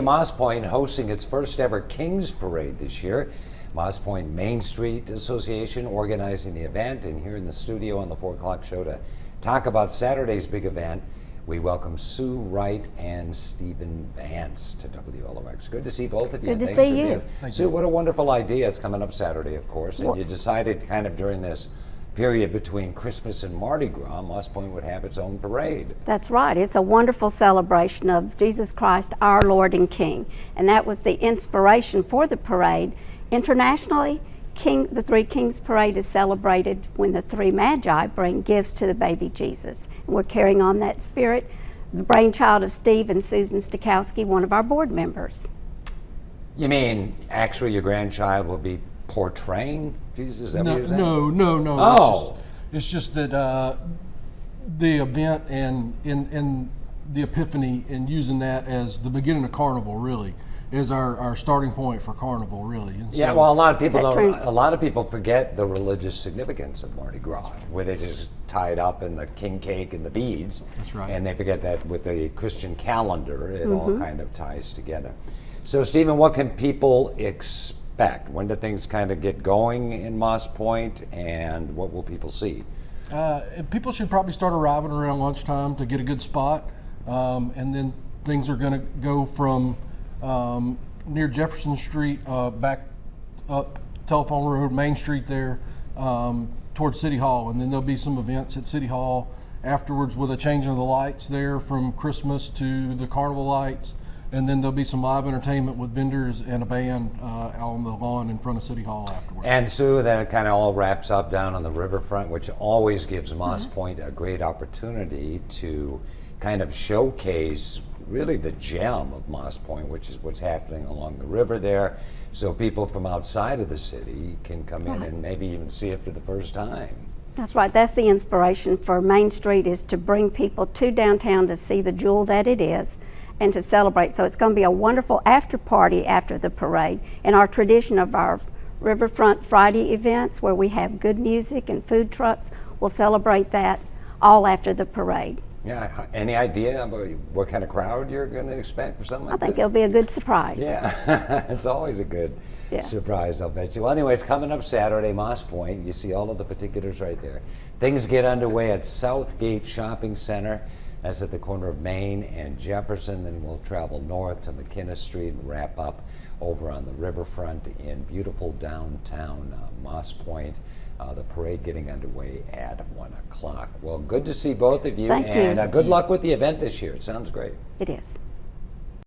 Moss Point hosting its first ever Kings Parade this year. Moss Point Main Street Association organizing the event, and here in the studio on the 4 o'clock show to talk about Saturday's big event, we welcome Sue Wright and Stephen Vance to WLOX. Good to see both of you. Good to see you. Sue, what a wonderful idea. It's coming up Saturday, of course, and you decided kind of during this period between Christmas and Mardi Gras, Moss Point would have its own parade. That's right. It's a wonderful celebration of Jesus Christ, our Lord and King. And that was the inspiration for the parade. Internationally, the Three Kings Parade is celebrated when the three Magi bring gifts to the baby Jesus. And we're carrying on that spirit, the brainchild of Steve and Susan Stakowski, one of our board members. You mean actually your grandchild will be portraying Jesus? Is that what you're saying? No. Oh. It's just that the event and in the Epiphany and using that as the beginning of Carnival really is our starting point for Carnival really. And Yeah, so, well, a lot of people true? don't. A lot of people forget the religious significance of Mardi Gras, where they just tie it up in the king cake and the beads. That's right. And they forget that with the Christian calendar, it all kind of ties together. So, Stephen, what can people expect? When do things kind of get going in Moss Point, and what will people see? People should probably start arriving around lunchtime to get a good spot, and then things are going to go from near Jefferson Street back up Telephone Road, Main Street there, towards City Hall, and then there'll be some events at City Hall afterwards with a changing of the lights there from Christmas to the Carnival lights. And then there'll be some live entertainment with vendors and a band out on the lawn in front of City Hall afterwards. And Sue, then it kind of all wraps up down on the riverfront, which always gives Moss Point a great opportunity to kind of showcase really the gem of Moss Point, which is what's happening along the river there. So people from outside of the city can come in and maybe even see it for the first time. That's right. That's the inspiration for Main Street, is to bring people to downtown to see the jewel that it is and to celebrate. So it's going to be a wonderful after party after the parade. And our tradition of our Riverfront Friday events, where we have good music and food trucks, we'll celebrate that all after the parade. Yeah, any idea about what kind of crowd you're going to expect for something like that? I think it'll be a good surprise. Yeah, it's always a good surprise, I'll bet you. Well, anyway, it's coming up Saturday, Moss Point. You see all of the particulars right there. Things get underway at Southgate Shopping Center. That's at the corner of Main and Jefferson. Then we'll travel north to McKinnis Street and wrap up over on the riverfront in beautiful downtown Moss Point. The parade getting underway at 1 o'clock. Well, good to see both of you. Thank you. And good luck with the event this year. It sounds great. It is.